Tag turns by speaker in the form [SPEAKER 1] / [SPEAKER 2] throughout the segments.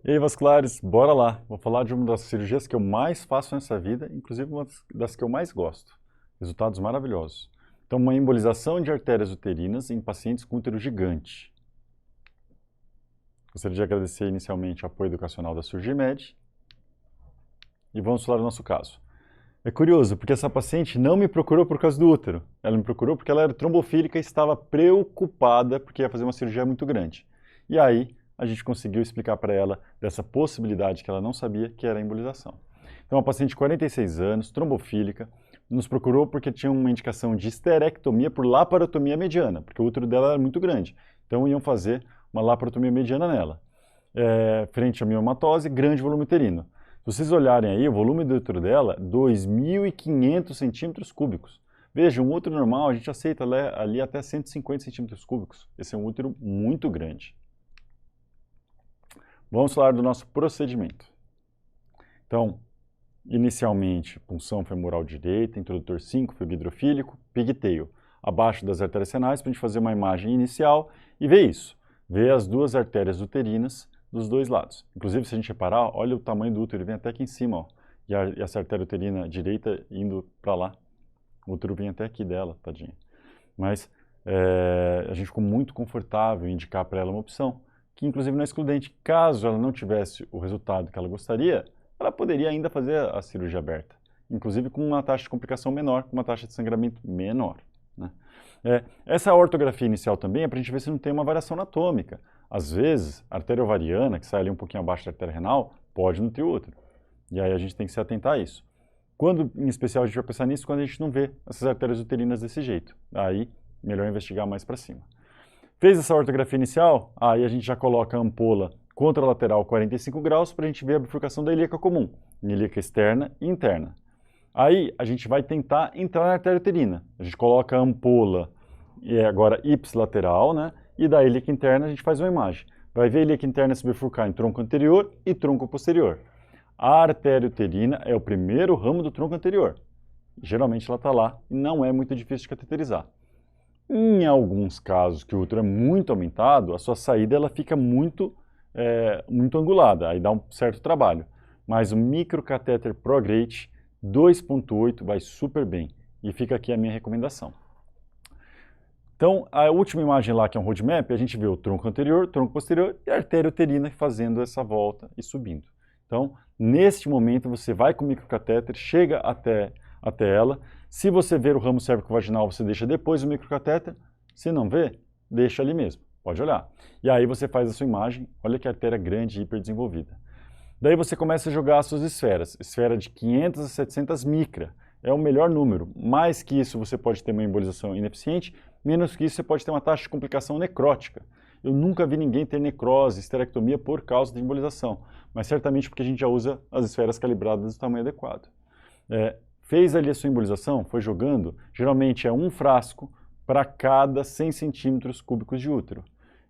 [SPEAKER 1] E aí, vasculares, bora lá. Vou falar de uma das cirurgias que eu mais faço nessa vida, inclusive uma das que eu mais gosto. Resultados maravilhosos. Então, uma embolização de artérias uterinas em pacientes com útero gigante. Gostaria de agradecer inicialmente o apoio educacional da Surgimed. E vamos falar do nosso caso. É curioso, porque essa paciente não me procurou por causa do útero. Ela me procurou porque ela era trombofílica e estava preocupada porque ia fazer uma cirurgia muito grande. E aí, a gente conseguiu explicar para ela dessa possibilidade que ela não sabia, que era a embolização. Então, uma paciente de 46 anos, trombofílica, nos procurou porque tinha uma indicação de esterectomia por laparotomia mediana, porque o útero dela era muito grande. Então, iam fazer uma laparotomia mediana nela. Frente à miomatose, grande volume uterino. Se vocês olharem aí, o volume do útero dela, 2.500 centímetros cúbicos. Veja, um útero normal, a gente aceita ali até 150 centímetros cúbicos. Esse é um útero muito grande. Vamos falar do nosso procedimento. Então, inicialmente, punção femoral direita, introdutor 5, fio hidrofílico, pigtail, abaixo das artérias renais, para a gente fazer uma imagem inicial e ver isso. Ver as duas artérias uterinas dos dois lados. Inclusive, se a gente reparar, olha o tamanho do útero, ele vem até aqui em cima, ó, e essa artéria uterina direita indo para lá. O útero vem até aqui dela, tadinha. Mas a gente ficou muito confortável em indicar para ela uma opção, que inclusive não é excludente. Caso ela não tivesse o resultado que ela gostaria, ela poderia ainda fazer a cirurgia aberta, inclusive com uma taxa de complicação menor, com uma taxa de sangramento menor. Né? Essa ortografia inicial também é para a gente ver se não tem uma variação anatômica. Às vezes, a artéria ovariana, que sai ali um pouquinho abaixo da artéria renal, pode nutrir o útero. E aí a gente tem que se atentar a isso. Quando, em especial, a gente vai pensar nisso quando a gente não vê essas artérias uterinas desse jeito. Aí, melhor investigar mais para cima. Fez essa ortografia inicial, aí a gente já coloca a ampola contralateral 45 graus para a gente ver a bifurcação da ilíaca comum, ilíaca externa e interna. Aí a gente vai tentar entrar na artéria uterina. A gente coloca a ampola agora ipsilateral, né? E da ilíaca interna a gente faz uma imagem. Vai ver a ilíaca interna se bifurcar em tronco anterior e tronco posterior. A artéria uterina é o primeiro ramo do tronco anterior. Geralmente ela está lá e não é muito difícil de cateterizar. Em alguns casos que o útero é muito aumentado, a sua saída ela fica muito angulada, aí dá um certo trabalho. Mas o microcatéter ProGrate 2.8 vai super bem e fica aqui a minha recomendação. Então, a última imagem lá, que é um roadmap, a gente vê o tronco anterior, tronco posterior e a artéria uterina fazendo essa volta e subindo. Então, neste momento, você vai com o microcatéter, chega até ela. Se você ver o ramo cérvico-vaginal, você deixa depois o microcatéter. Se não vê, deixa ali mesmo. Pode olhar. E aí você faz a sua imagem. Olha que artéria grande e hiperdesenvolvida. Daí você começa a jogar as suas esferas. Esfera de 500 a 700 micra. É o melhor número. Mais que isso, você pode ter uma embolização ineficiente. Menos que isso, você pode ter uma taxa de complicação necrótica. Eu nunca vi ninguém ter necrose, esterectomia por causa de embolização. Mas certamente porque a gente já usa as esferas calibradas do tamanho adequado. Fez ali a sua embolização, foi jogando. Geralmente é um frasco para cada 100 centímetros cúbicos de útero.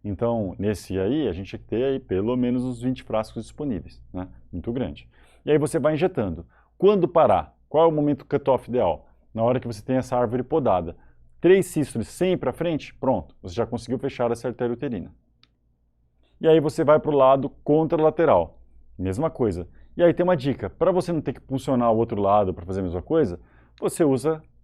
[SPEAKER 1] Então, nesse aí, a gente tem que ter aí pelo menos uns 20 frascos disponíveis, né? Muito grande. E aí você vai injetando. Quando parar? Qual é o momento cutoff ideal? Na hora que você tem essa árvore podada. 3 sístoles sempre à frente, pronto. Você já conseguiu fechar essa artéria uterina. E aí você vai para o lado contralateral. Mesma coisa. E aí tem uma dica. Para você não ter que puncionar o outro lado para fazer a mesma coisa, você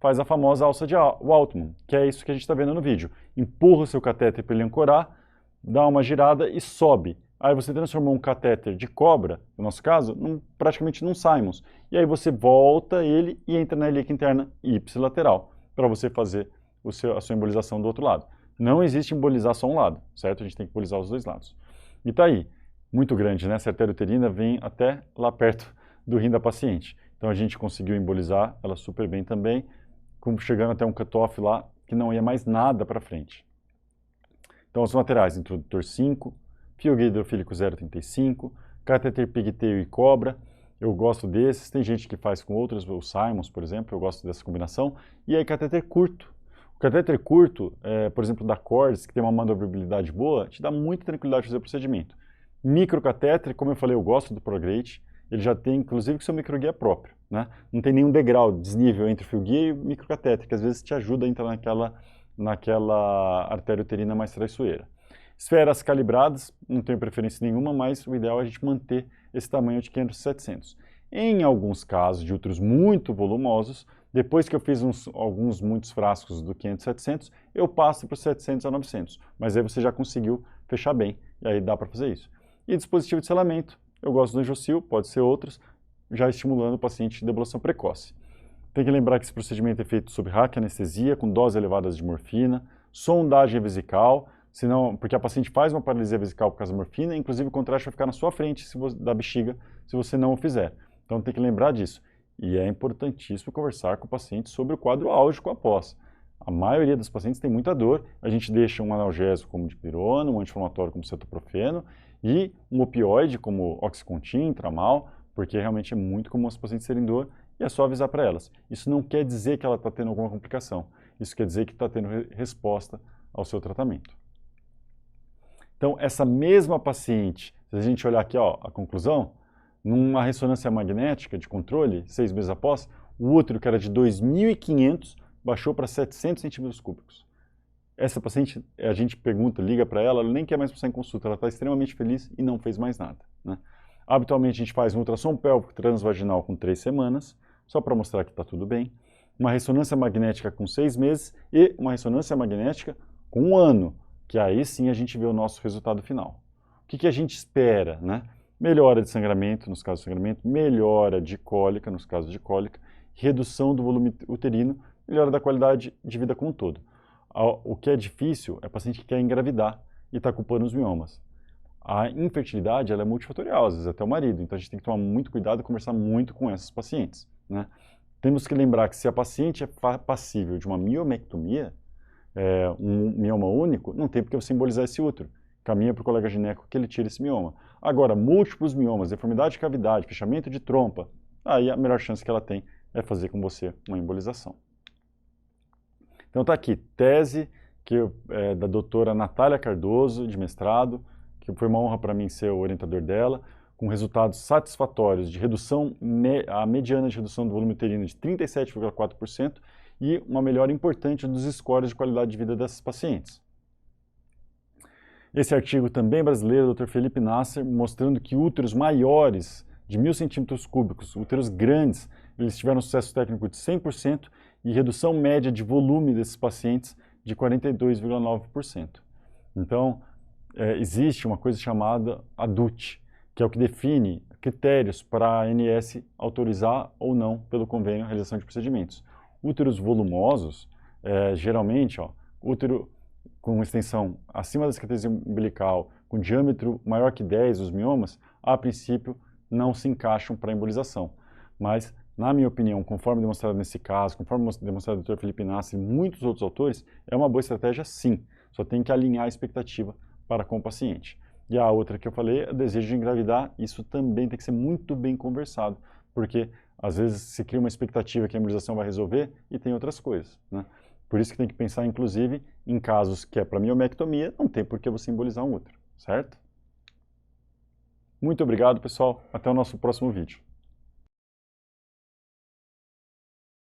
[SPEAKER 1] faz a famosa alça de Waltman, que é isso que a gente está vendo no vídeo. Empurra o seu catéter para ele ancorar, dá uma girada e sobe. Aí você transformou um catéter de cobra, no nosso caso, praticamente num Simons. E aí você volta ele e entra na ilíaca interna ipsilateral, para você fazer a sua embolização do outro lado. Não existe embolizar só um lado, certo? A gente tem que embolizar os dois lados. E tá aí, muito grande, né? Essa artéria uterina vem até lá perto do rim da paciente. Então a gente conseguiu embolizar ela super bem também, chegando até um cutoff lá que não ia mais nada para frente. Então os materiais, introdutor 5, fio hidrofílico 0,35, catéter pigtail e cobra. Eu gosto desses, tem gente que faz com outros, o Simons, por exemplo, eu gosto dessa combinação. E aí catéter curto. O catéter curto, por exemplo, da Cordes, que tem uma manobrabilidade boa, te dá muita tranquilidade de fazer o procedimento. Microcatéter, como eu falei, eu gosto do ProGrate, ele já tem, inclusive, que seu microguia próprio, né? Não tem nenhum degrau, desnível entre o fio guia e o microcatéter, que às vezes te ajuda a entrar naquela artéria uterina mais traiçoeira. Esferas calibradas, não tenho preferência nenhuma, mas o ideal é a gente manter esse tamanho de 500 a 700. Em alguns casos de úteros muito volumosos, depois que eu fiz muitos frascos do 500 a 700, eu passo para os 700 a 900. Mas aí você já conseguiu fechar bem, e aí dá para fazer isso. E dispositivo de selamento, eu gosto do Angiocil, pode ser outros, já estimulando o paciente de debulação precoce. Tem que lembrar que esse procedimento é feito sob raquianestesia, com doses elevadas de morfina, sondagem vesical, senão, porque a paciente faz uma paralisia vesical por causa da morfina, inclusive o contraste vai ficar na sua frente da bexiga se você não o fizer. Então tem que lembrar disso. E é importantíssimo conversar com o paciente sobre o quadro álgico após. A maioria dos pacientes tem muita dor, a gente deixa um analgésico como dipirona, um anti-inflamatório como cetoprofeno e um opioide como Oxycontin, Tramal, porque realmente é muito comum os pacientes terem dor e é só avisar para elas. Isso não quer dizer que ela está tendo alguma complicação, isso quer dizer que está tendo resposta ao seu tratamento. Então, essa mesma paciente, se a gente olhar aqui ó, a conclusão, numa ressonância magnética de controle, 6 meses após, o útero, que era de 2.500, baixou para 700 centímetros cúbicos. Essa paciente, a gente pergunta, liga para ela nem quer mais passar em consulta, ela está extremamente feliz e não fez mais nada, né? Habitualmente a gente faz um ultrassom pélvico transvaginal com 3 semanas, só para mostrar que está tudo bem, uma ressonância magnética com 6 meses e uma ressonância magnética com 1 ano, que aí sim a gente vê o nosso resultado final. O que a gente espera, né? Melhora de sangramento, nos casos de sangramento, melhora de cólica, nos casos de cólica, redução do volume uterino, melhora da qualidade de vida como um todo. O que é difícil é o paciente que quer engravidar e está culpando os miomas. A infertilidade ela é multifatorial, às vezes até o marido, então a gente tem que tomar muito cuidado e conversar muito com esses pacientes, né? Temos que lembrar que se a paciente é passível de uma miomectomia, um mioma único, não tem por que você embolizar esse útero. Caminha para o colega gineco que ele tira esse mioma. Agora, múltiplos miomas, deformidade de cavidade, fechamento de trompa, aí a melhor chance que ela tem é fazer com você uma embolização. Então está aqui, tese da doutora Natália Cardoso, de mestrado, que foi uma honra para mim ser o orientador dela, com resultados satisfatórios de redução, a mediana de redução do volume uterino de 37,4% e uma melhora importante dos scores de qualidade de vida dessas pacientes. Esse artigo também brasileiro, Dr. Felipe Nasser, mostrando que úteros maiores de 1.000 centímetros cúbicos, úteros grandes, eles tiveram sucesso técnico de 100% e redução média de volume desses pacientes de 42,9%. Então, existe uma coisa chamada ADUT, que é o que define critérios para a ANS autorizar ou não, pelo convênio, a realização de procedimentos. Úteros volumosos, geralmente, útero com extensão acima da cicatriz umbilical, com diâmetro maior que 10, os miomas, a princípio não se encaixam para embolização. Mas, na minha opinião, conforme demonstrado nesse caso, conforme demonstrado pelo Dr. Felipe Nasser e muitos outros autores, é uma boa estratégia sim, só tem que alinhar a expectativa para com o paciente. E a outra que eu falei, o desejo de engravidar, isso também tem que ser muito bem conversado, porque às vezes se cria uma expectativa que a embolização vai resolver e tem outras coisas, né? Por isso que tem que pensar, inclusive, em casos que é para miomectomia, não tem por que você embolizar um útero, certo? Muito obrigado, pessoal. Até o nosso próximo vídeo.